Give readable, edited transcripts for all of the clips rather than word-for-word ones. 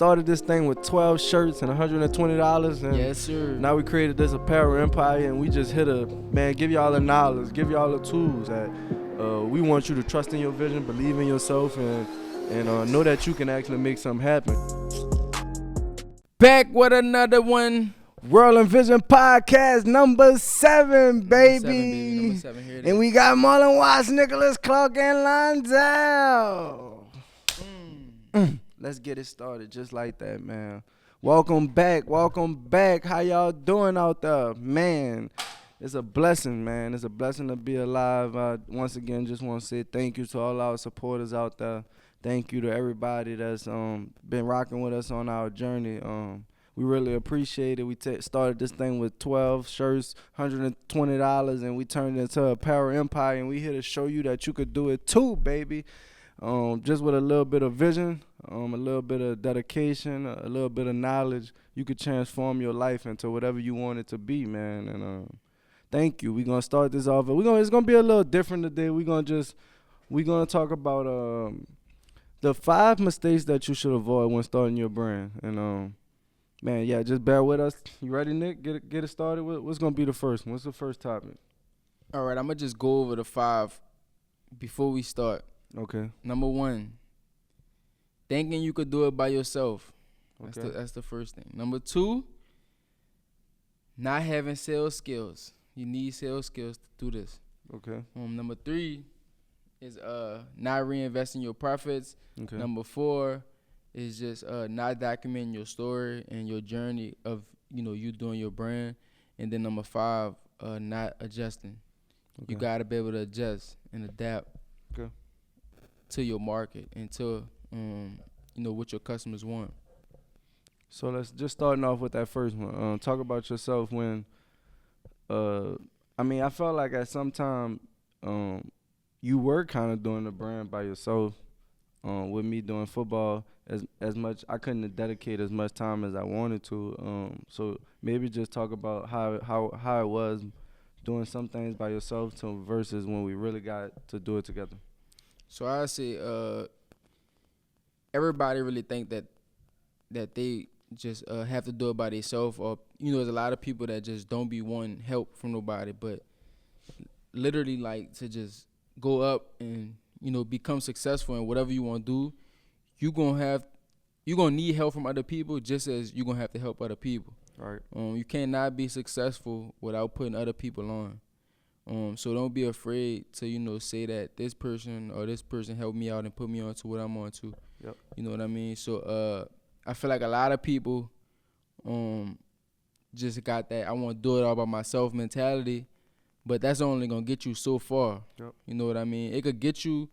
started this thing with 12 shirts and $120, and yes, sir. now we created this apparel empire, and we just give y'all the knowledge, give y'all the tools that we want you to trust in your vision, believe in yourself, and know that you can actually make something happen. Back with another one. World and Vision podcast number 7, baby. Number 7, here it is. And we got Marlon Watts, Nicholas Clark, and Lonzel. Let's get it started just like that, man. Welcome back. How y'all doing out there? Man, it's a blessing, man. It's a blessing to be alive. Once again, just want to say thank you to all our supporters out there. Thank you to everybody that's been rocking with us on our journey. We really appreciate it. We started this thing with 12 shirts, $120, and we turned it into a apparel empire, and we here to show you that you could do it too, baby. Just with a little bit of vision, a little bit of dedication, a little bit of knowledge, you could transform your life into whatever you want it to be, man. And thank you. We're going to start this off. It's going to be a little different today. We're going to talk about the 5 mistakes that you should avoid when starting your brand. And man, yeah, just bear with us. You ready, Nick? Get it started. What's gonna be the first one? What's the first topic? All right, I'm gonna just go over the 5 before we start. Okay. Number 1, thinking you could do it by yourself. Okay. That's the first thing. Number 2, not having sales skills. You need sales skills to do this. Okay. Number 3 is not reinvesting your profits. Okay. Number 4 is just not documenting your story and your journey of you doing your brand. And then number 5, not adjusting. Okay. You gotta be able to adjust and adapt to your market and to what your customers want. So let's just starting off with that first one. Talk about yourself when I felt like at some time you were kind of doing the brand by yourself. With me doing football, as much I couldn't dedicate as much time as I wanted to. So maybe just talk about how it was doing some things by yourself to versus when we really got to do it together. So I say everybody really think that they just have to do it by themselves, or there's a lot of people that just don't be wanting help from nobody, but literally like to just go up and become successful in whatever you want to do, you're gonna need help from other people, just as you're gonna have to help other people. Right. You cannot be successful without putting other people on. So don't be afraid to say that this person helped me out and put me on to what I'm on to. Yep. You know what I mean? So I feel like a lot of people just got that I want to do it all by myself mentality. But that's only going to get you so far. Yep. You know what I mean? It could get you,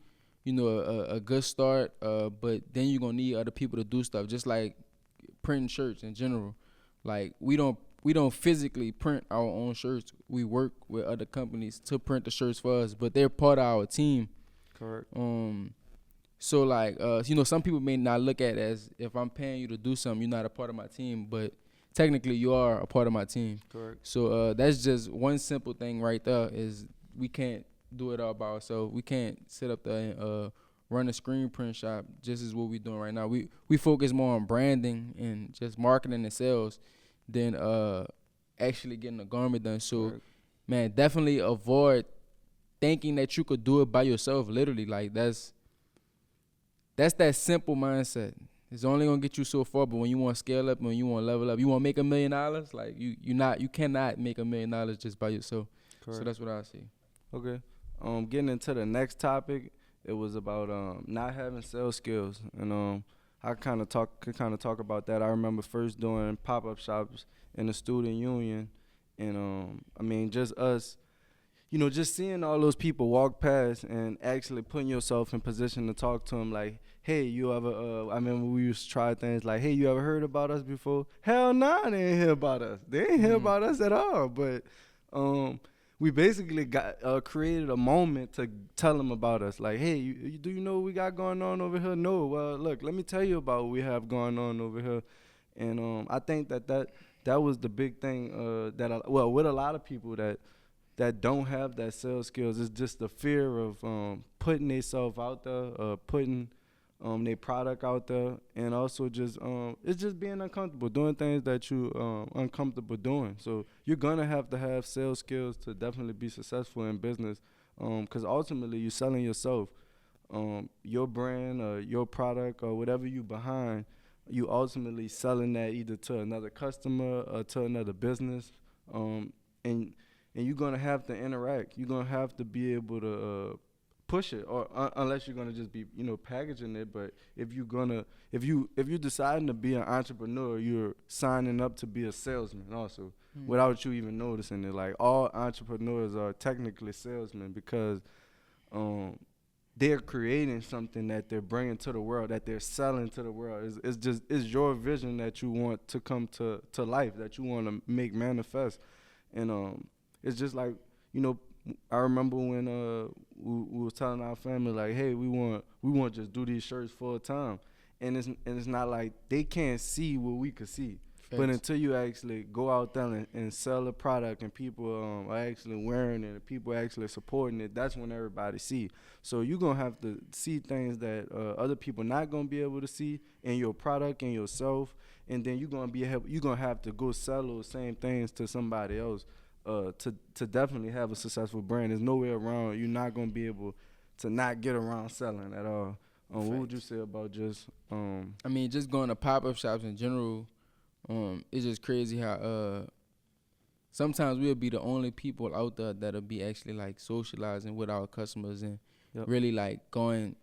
a good start, but then you're going to need other people to do stuff, just like printing shirts in general. Like, we don't physically print our own shirts. We work with other companies to print the shirts for us, but they're part of our team. Correct. So, like, some people may not look at it as if I'm paying you to do something, you're not a part of my team, but technically you are a part of my team. Correct. So that's just one simple thing right there is we can't do it all by ourselves. We can't sit up there and run a screen print shop, just as what we're doing right now. We focus more on branding and just marketing and sales than actually getting a garment done. So, Correct. Man, definitely avoid thinking that you could do it by yourself. Literally, like that's that simple mindset. It's only gonna get you so far, but when you want to scale up, when you want to level up, you want to make $1 million, like you cannot make $1 million just by yourself. Correct. So that's what I see. Okay. Getting into the next topic, it was about not having sales skills, and I could kind of talk about that. I remember first doing pop-up shops in the student union, and just us. Just seeing all those people walk past and actually putting yourself in position to talk to them, like, hey, you ever, I remember we used to try things like, hey, you ever heard about us before? Hell nah, they ain't hear about us. They ain't hear about us at all. But we basically got created a moment to tell them about us. Like, hey, do you know what we got going on over here? No. Well, look, let me tell you about what we have going on over here. And I think that was the big thing with a lot of people that don't have that sales skills. It's just the fear of putting themselves out there, putting their product out there, and also just it's just being uncomfortable doing things that you uncomfortable doing. So you're gonna have to have sales skills to definitely be successful in business, because ultimately you're selling yourself, your brand or your product or whatever you behind. You ultimately selling that either to another customer or to another business, and you're gonna have to interact. You're gonna have to be able to push it, or unless you're gonna just be packaging it. But if you're deciding to be an entrepreneur, you're signing up to be a salesman also, without you even noticing it. Like all entrepreneurs are technically salesmen because they're creating something that they're bringing to the world, that they're selling to the world. It's your vision that you want to come to life, that you want to make manifest. And it's just like, I remember when we was telling our family, like, hey, we want to just do these shirts full time, and it's not like they can't see what we could see. Thanks. But until you actually go out there and sell a product, and people are actually wearing it, and people are actually supporting it, that's when everybody see. So you're gonna have to see things that other people not gonna be able to see in your product and yourself, and then you're gonna have to go sell those same things to somebody else. To definitely have a successful brand. There's no way around. You're not gonna be able to not get around selling at all. What would you say about just? I mean, just going to pop-up shops in general. It's just crazy how sometimes we'll be the only people out there that'll be actually like socializing with our customers and really like going.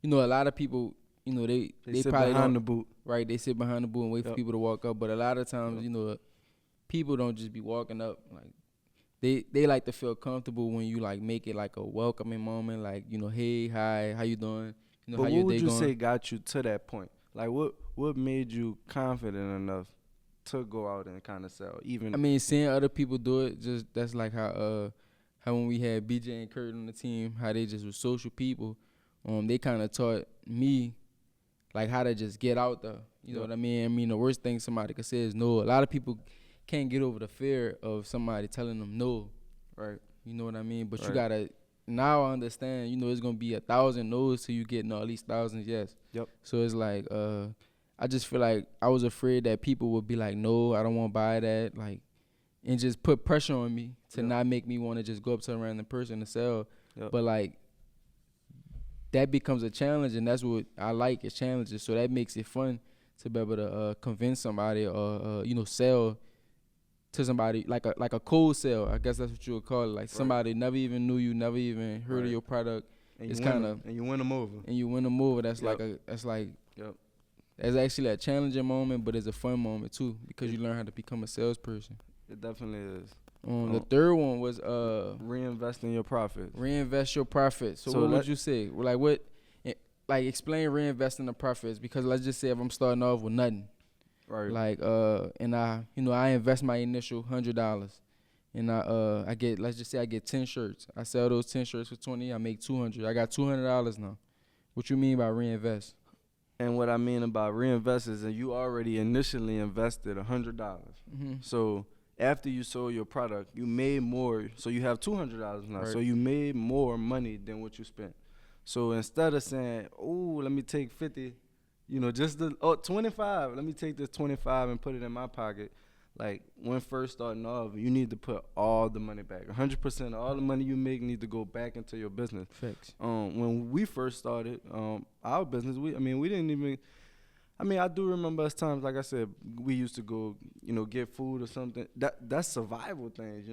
A lot of people, they sit probably behind the booth. Right, they sit behind the booth and wait for people to walk up. But a lot of times, people don't just be walking up. Like they like to feel comfortable when you like make it like a welcoming moment. Like hey, hi, how you doing? But how what your would day you going? say got you to that point? Like what made you confident enough to go out and kind of sell? Even I mean, seeing other people do it, just that's like how when we had BJ and Kurt on the team, how they just were social people. They kind of taught me like how to just get out there. You know what I mean? I mean, the worst thing somebody could say is no. A lot of people can't get over the fear of somebody telling them no. Right. You know what I mean? But you gotta now understand, it's gonna be 1,000 no's till you get at least thousands yes. Yep. So it's like I just feel like I was afraid that people would be like, no, I don't want to buy that, like, and just put pressure on me to not make me want to just go up to a random person to sell. But like that becomes a challenge, and that's what I like is challenges. So that makes it fun to be able to convince somebody or sell to somebody like a cold sale. I guess that's what you would call it. Like somebody never even knew you, never even heard of your product. And it's kind of and you win them over. And you win them over. That's that's actually a challenging moment, but it's a fun moment too because you learn how to become a salesperson. It definitely is. The third one was reinvesting your profits. Reinvest your profits. So what would you say? Like what? Like explain reinvesting the profits, because let's just say if I'm starting off with nothing. Right. Like and I invest my initial $100, and let's just say I get 10 shirts. I sell those 10 shirts for 20. I make $200. I got $200 now. What you mean by reinvest? And what I mean about reinvest is that you already initially invested $100. Mm-hmm. So after you sold your product, you made more. So you have $200 now. Right. So you made more money than what you spent. So instead of saying, oh, let me take 50. Just 25. Let me take this 25 and put it in my pocket. Like when first starting off, you need to put all the money back. 100% of all the money you make need to go back into your business. Facts. When we first started our business, we didn't even. I do remember us times, like I said, we used to go, get food or something. That's survival things,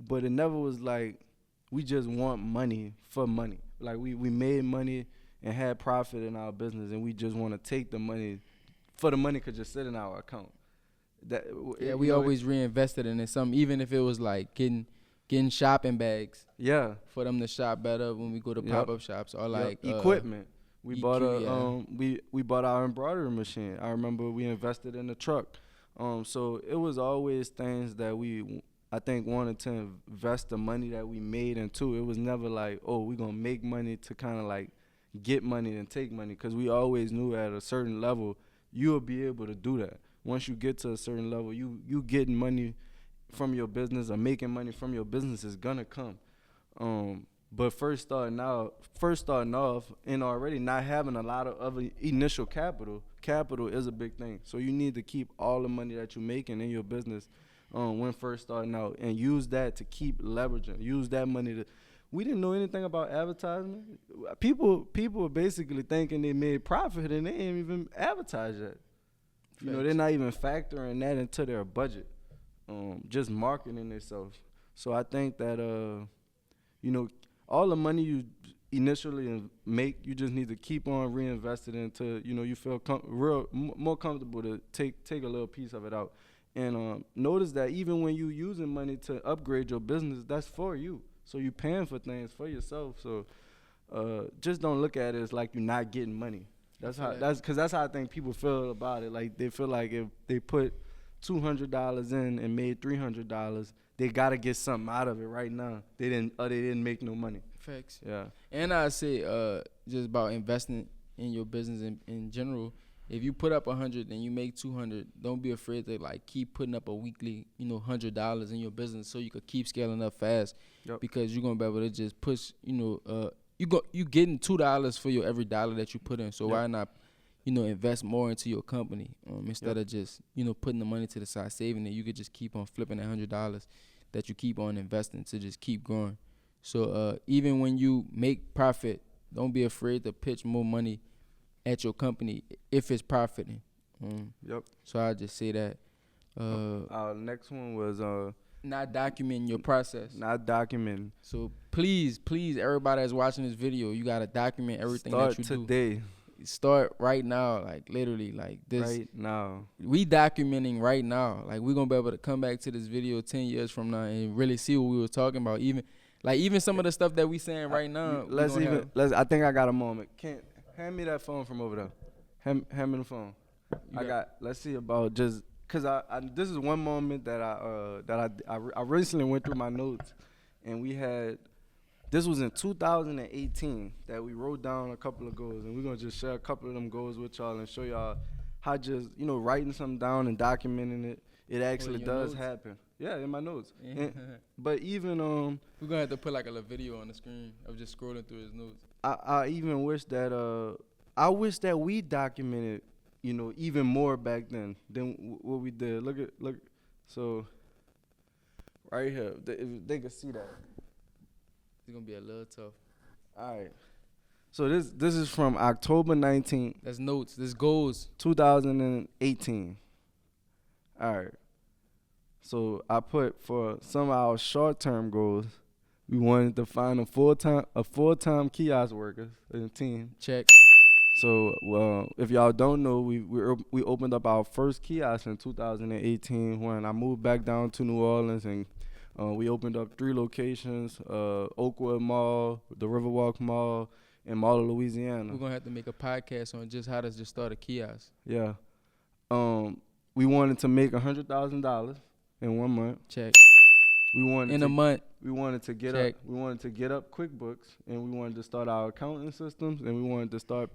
but it never was like we just want money for money. Like we made money and had profit in our business, and we just want to take the money for the money could just sit in our account. We always reinvested in it, something, even if it was like getting shopping bags. Yeah. For them to shop better when we go to pop-up shops, or like equipment. We bought we bought our embroidery machine. I remember we invested in the truck. So it was always things that I think wanted to invest the money that we made into. It was never like, oh, we're gonna make money to kind of like get money and take money, because we always knew at a certain level you'll be able to do that. Once you get to a certain level, you getting money from your business or making money from your business is gonna come. But first starting off and already not having a lot of other initial capital is a big thing. So you need to keep all the money that you're making in your business when first starting out, and use that to keep leveraging. Use that money to. We didn't know anything about advertisement. People are basically thinking they made profit and they ain't even advertise yet. You know, they're not even factoring that into their budget. Just marketing themselves. So I think that you know, all the money you initially make, you just need to keep on reinvesting into, you know, you feel more comfortable to take a little piece of it out. And notice that even when you using money to upgrade your business, that's for you. So you paying for things for yourself. So just don't look at it as like you're not getting money. That's how I think people feel about it. Like they feel like if they put $200 in and made $300, they gotta get something out of it right now. They didn't make no money. Facts. Yeah. And I say just about investing in your business in general. If you put up 100 and you make 200, don't be afraid to like keep putting up a weekly, you know, $100 in your business so you could keep scaling up fast. Yep. Because you're gonna be able to just push, you know, you getting $2 for your every dollar that you put in. So why not, you know, invest more into your company instead of just, you know, putting the money to the side, saving it. You could just keep on flipping that $100 that you keep on investing to just keep growing. So even when you make profit, don't be afraid to pitch more money at your company if it's profiting. So I just say that. Our next one was not documenting your process. Not documenting. So please, everybody that's watching this video, you gotta document everything that you do. Start today. Start right now, like literally, like this. Right now. We documenting right now. Like we're gonna be able to come back to this video 10 years from now and really see what we were talking about. Even some of the stuff that we saying right now. I think I got a moment. Hand me that phone from over there. Hand me the phone. Let's see about just. Cause this is one moment that I recently went through my notes, and we had. This was in 2018 that we wrote down a couple of goals, and we're gonna just share a couple of them goals with y'all and show y'all how just, you know, writing something down and documenting it actually does happen. Yeah, in my notes. Yeah. But even we're gonna have to put like a little video on the screen of just scrolling through his notes. I even wish that we documented, you know, even more back then than what we did. Look. So right here, if they can see that. It's gonna be a little tough. All right. So this is from October 19th. That's notes. This goals. 2018. All right. So I put for some of our short-term goals, we wanted to find a full-time kiosk workers in the team. Check. So if y'all don't know, we opened up our first kiosk in 2018 when I moved back down to New Orleans, and we opened up 3 locations: Oakwood Mall, the Riverwalk Mall, and Mall of Louisiana. We're gonna have to make a podcast on just how to just start a kiosk. Yeah. We wanted to make $100,000 in 1 month. Check. A month. We wanted to get Check. up. We wanted to get up QuickBooks, and we wanted to start our accounting systems, and we wanted to start.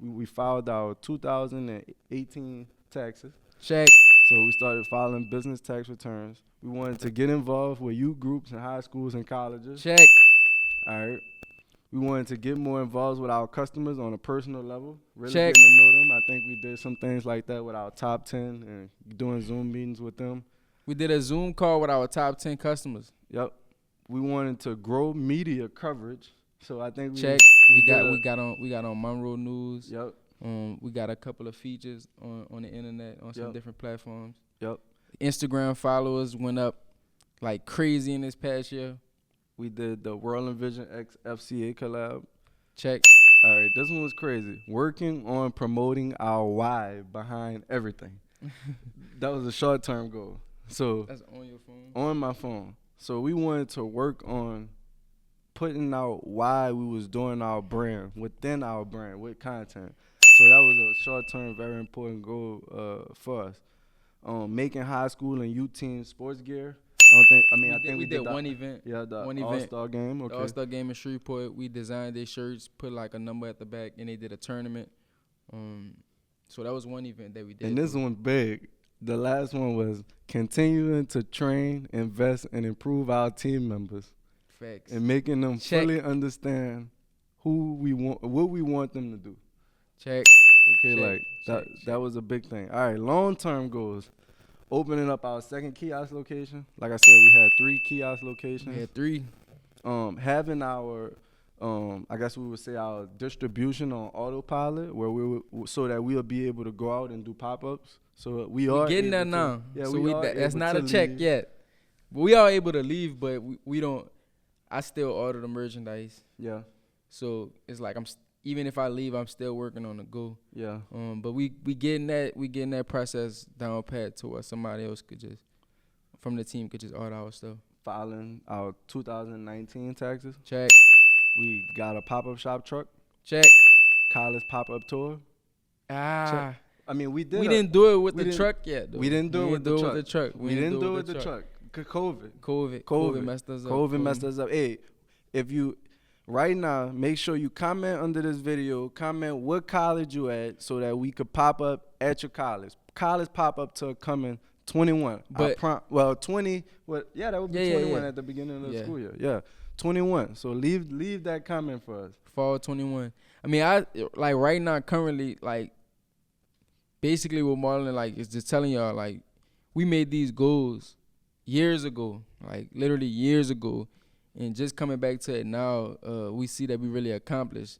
We filed our 2018 taxes. Check. So we started filing business tax returns. We wanted to get involved with youth groups in high schools and colleges. Check. All right. We wanted to get more involved with our customers on a personal level. Really Check. getting to know them. I think we did some things like that with our top 10 and doing Zoom meetings with them. We did a Zoom call with our top 10 customers. Yep. We wanted to grow media coverage. So I think we got on Monroe News. Yep. We got a couple of features on the internet on some different platforms. Yep. Instagram followers went up like crazy in this past year. We did the World Envision X FCA collab. Check. All right, this one was crazy. Working on promoting our why behind everything. That was a short-term goal. So that's on your phone? On my phone. So we wanted to work on putting out why we was doing our brand, within our brand, with content. So that was a short-term, very important goal for us. Making high school and youth team sports gear. I think we did one event. Yeah, the All-Star game. Okay. The All-Star game in Shreveport. We designed their shirts, put like a number at the back, and they did a tournament. So that was one event that we did. And this one big. The last one was continuing to train, invest, and improve our team members. Facts. and making them Check. fully understand who we want, what we want them to do. Check. Okay, Check, like that. check. That was a big thing. All right, long-term goals. Opening up our second kiosk location. Like I said, we had 3 kiosk locations. We had 3. Having our, I guess we would say our distribution on autopilot, where so that we'll be able to go out and do pop-ups. So we are getting there able to- now. Yeah, so we are that's able not to a check leave. yet. But we are able to leave, but we don't. I still order the merchandise. Yeah, So it's like even if I leave, I'm still working on the go. yeah. But we getting that process down pat to where somebody else could just from the team could just order our stuff. Filing our 2019 taxes. Check. We got a pop-up shop truck. Check. College pop-up tour. Ah. I mean, we did. We didn't do it with we the didn't- truck yet, though. We didn't do it with the truck. We We didn't do it with the truck. COVID messed us up. COVID messed us up. Hey, if you right now, make sure you comment under this video. Comment what college you at, so that we could pop up at your college. College pop up till coming 21. But 20. What? Yeah, that would be 21 at the beginning of the school year. Yeah, 21. So leave that comment for us. Fall 21. I mean, I like right now currently like basically what Marlon like is just telling y'all like we made these goals years ago, like literally years ago, and just coming back to it now, we see that we really accomplished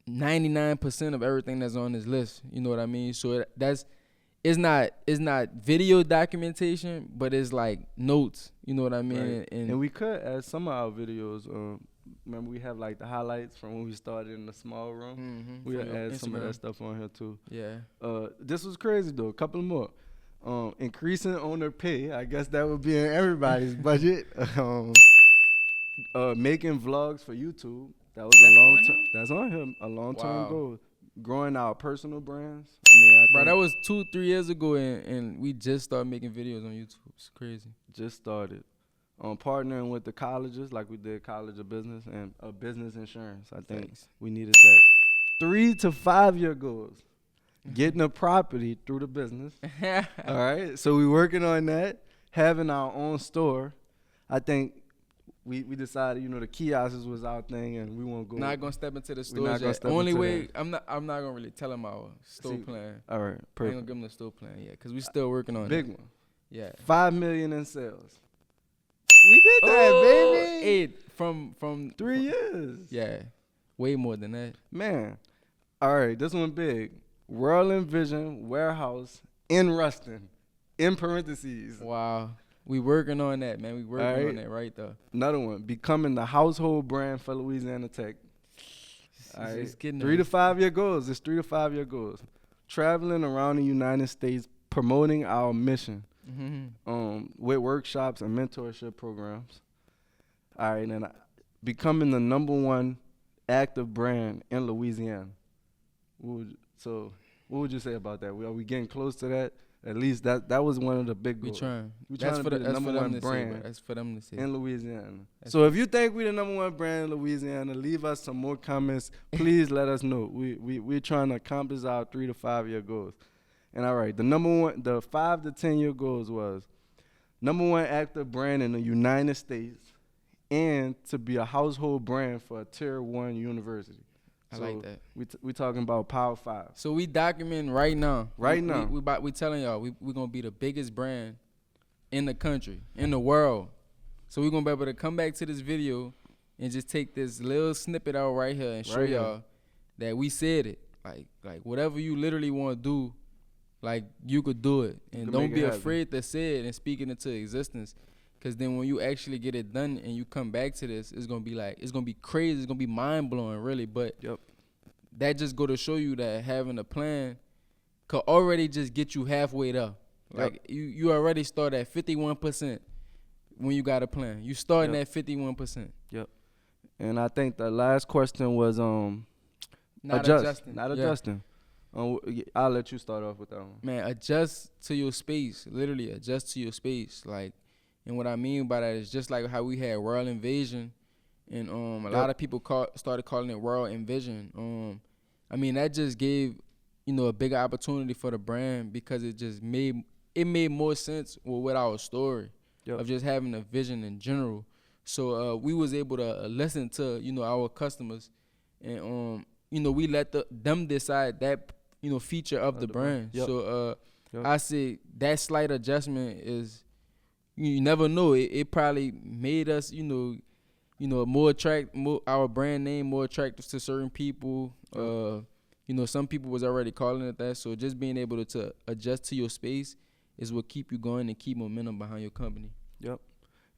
99% of everything that's on this list. You know what I mean? So it's not video documentation, but it's like notes. You know what I mean? Right. And we could add some of our videos. Remember, we have like the highlights from when we started in the small room. Mm-hmm. We'll add some of Instagram. that stuff on here too. Yeah. This was crazy though. A couple more. Increasing owner pay. I guess that would be in everybody's budget. Making vlogs for YouTube. That was that's on here. A long-term Wow. goal. Growing our personal brands. I mean, Bro, that was 2-3 years ago, and we just started making videos on YouTube. It's crazy. just started. Partnering with the colleges, like we did College of Business and Business Insurance. I think Thanks. we needed that. 3 to 5 year goals. Getting a property through the business. All right. So we working on that. Having our own store. I think we decided, the kiosks was our thing, and we won't go. Not gonna step into the not store. gonna step Only into way that. I'm not gonna really tell him our store plan. All right. I ain't Perfect. gonna give him the store plan yet, cause we still working on Big it. one. Yeah. 5 million in sales. We did that, baby. 8 from 3 years. Yeah, way more than that. Man. All right, this one big. World Envision Warehouse in Ruston. In parentheses. Wow, we working on that, man. We working Alright. on that right there. Another one. Becoming the household brand for Louisiana Tech. All right. It's getting 3 to 5 year goals. It's 3 to 5 year goals. Traveling around the United States, promoting our mission. Mm-hmm. With workshops and mentorship programs. All right, and becoming the #1 active brand in Louisiana. What would you say about that? Are we getting close to that? At least that was one of the big We goals. trying. We That's trying for to be the that's for #1 them to say. brand Bro. That's for them to say. in Louisiana. That's So if you think we the #1 brand in Louisiana, leave us some more comments. Please let us know. We're trying to accomplish our 3 to 5 year goals. And all right, the 5 to 10 year goals was #1 active brand in the United States, and to be a household brand for a Tier 1 university. I like that. We talking about Power 5. So we documenting right now. Right now. We telling y'all we gonna be the biggest brand in the country, in the world. So we gonna be able to come back to this video and just take this little snippet out right here and show Right here. y'all that we said it. Like whatever you literally want to do, like you could do it, and can don't make be it happen. afraid to say it and speak it into existence. Cause then when you actually get it done and you come back to this, it's gonna be crazy. It's gonna be mind blowing, really. But Yep. that just go to show you that having a plan could already just get you halfway there. Like you already start at 51% when you got a plan. You starting at 51%. Yep. And I think the last question was Not adjusting. adjusting. I'll let you start off with that one. Man, adjust to your space. Literally adjust to your space. Like, and what I mean by that is just like how we had World Invasion, and a lot of people started calling it World Envision. I mean, that just gave a bigger opportunity for the brand, because it just made more sense with our story of just having a vision in general. So we was able to listen to, our customers, and we let them decide that, feature of the brand. Yep. So Yep. I say that slight adjustment is, you never know. It probably made us, more our brand name more attractive to certain people. Some people was already calling it that. So just being able to adjust to your space is what keep you going and keep momentum behind your company. Yep.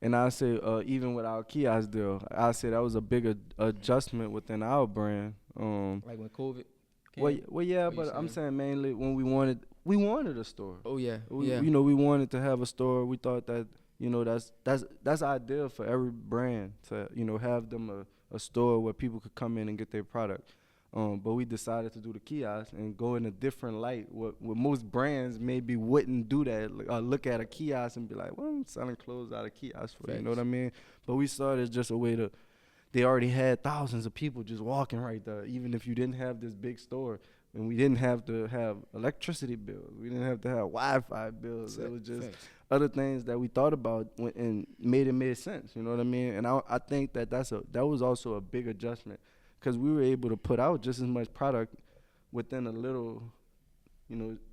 And I say even with our kiosk deal, I say that was a big adjustment within our brand. Like when COVID came. Well, yeah, but I'm saying mainly when we wanted a store. Oh yeah, We wanted to have a store. We thought that that's ideal for every brand to have them a store where people could come in and get their product. But we decided to do the kiosk and go in a different light. What most brands maybe wouldn't do that. Look at a kiosk and be like, well, I'm selling clothes out of kiosk for you know what I mean? But we saw it as just a way to. They already had thousands of people just walking right there, even if you didn't have this big store. And we didn't have to have electricity bills. We didn't have to have Wi-Fi bills. It was just other things that we thought about and made sense. You know what I mean? And I think that that was also a big adjustment because we were able to put out just as much product within a little,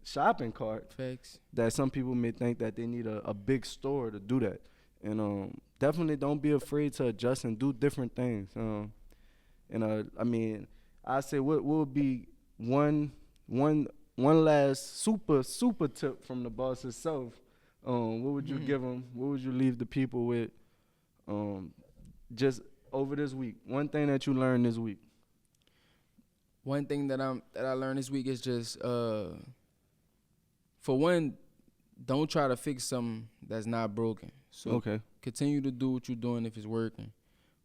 shopping cart. Facts. That some people may think that they need a big store to do that. And definitely don't be afraid to adjust and do different things. I mean, I say what would be one last super tip from the boss itself. What would you give them? What would you leave the people with? Just over this week, one thing that you learned this week. One thing that I learned this week is just for one, don't try to fix something that's not broken. So continue to do what you're doing if it's working.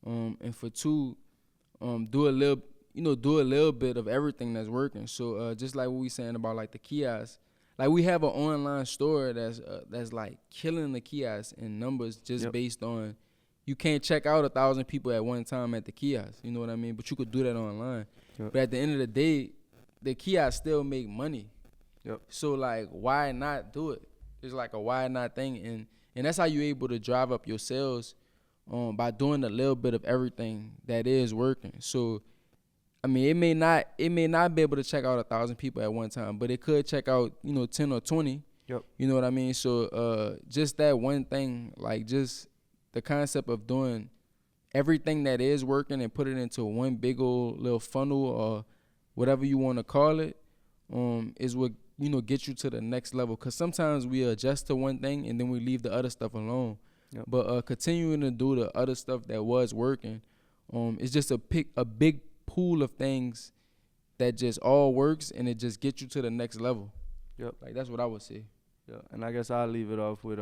And for two, do a little bit of everything that's working. So just like what we saying about like the kiosk, like we have an online store that's like killing the kiosk in numbers just based on you can't check out 1,000 people at one time at the kiosk. You know what I mean? But you could do that online. Yep. But at the end of the day, the kiosk still make money. Yep. So like, why not do it? It's like a why not thing, and that's how you're able to drive up your sales by doing a little bit of everything that is working. So, I mean, it may not be able to check out 1,000 people at one time, but it could check out 10 or 20. Yep. You know what I mean? So just that one thing, like just the concept of doing everything that is working and put it into one big old little funnel or whatever you want to call it, is what get you to the next level. Because sometimes we adjust to one thing and then we leave the other stuff alone. Yep. But continuing to do the other stuff that was working, it's just a big pool of things that just all works and it just gets you to the next level. Yep. Like that's what I would say. Yeah. And I guess I'll leave it off with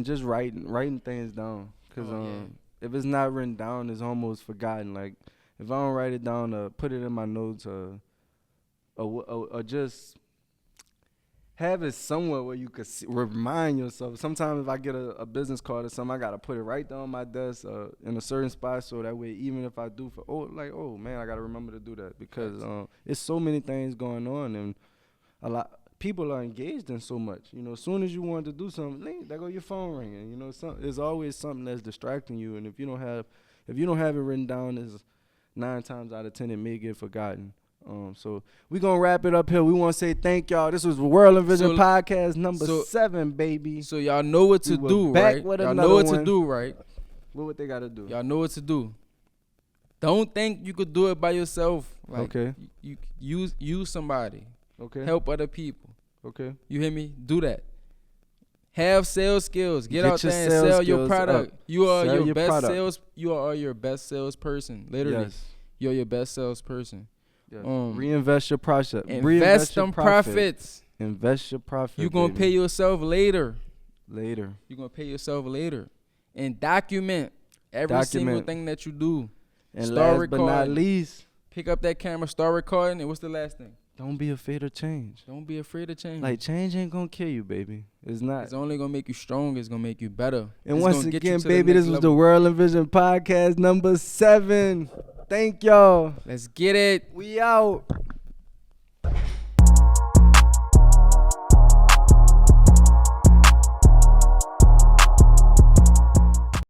just writing things down. Because if it's not written down, it's almost forgotten. Like if I don't write it down, put it in my notes, or just have it somewhere where you could remind yourself. Sometimes if I get a business card or something, I got to put it right there on my desk in a certain spot so that way even if I do man, I got to remember to do that because it's so many things going on and a lot people are engaged in so much. As soon as you want to do something, there go your phone ringing. There's always something that's distracting you, and if you don't have it written down, is 9 times out of 10 it may get forgotten. So we're going to wrap it up here. We want to say thank y'all. This was World and Vision Podcast number 7, baby. So y'all know what to do, right? Y'all know what to do, right? What would they got to do? Y'all know what to do. Don't think you could do it by yourself. Like, okay. You use somebody. Okay. Help other people. Okay. You hear me? Do that. Have sales skills. Get out there and sell your product. You are your best You are your best salesperson. Literally, you're your best salesperson. Yes. Reinvest your profit. Invest them profits. Invest your profit. You're going to pay yourself later. You're going to pay yourself later. And document every single thing that you do. And last but not least, pick up that camera, start recording. And what's the last thing? Don't be afraid of change. Don't be afraid of change. Like, change ain't going to kill you, baby. It's not. It's only going to make you strong. It's going to make you better. And once again, baby, this was the World and Vision Podcast number 7. Thank y'all. Let's get it. We out.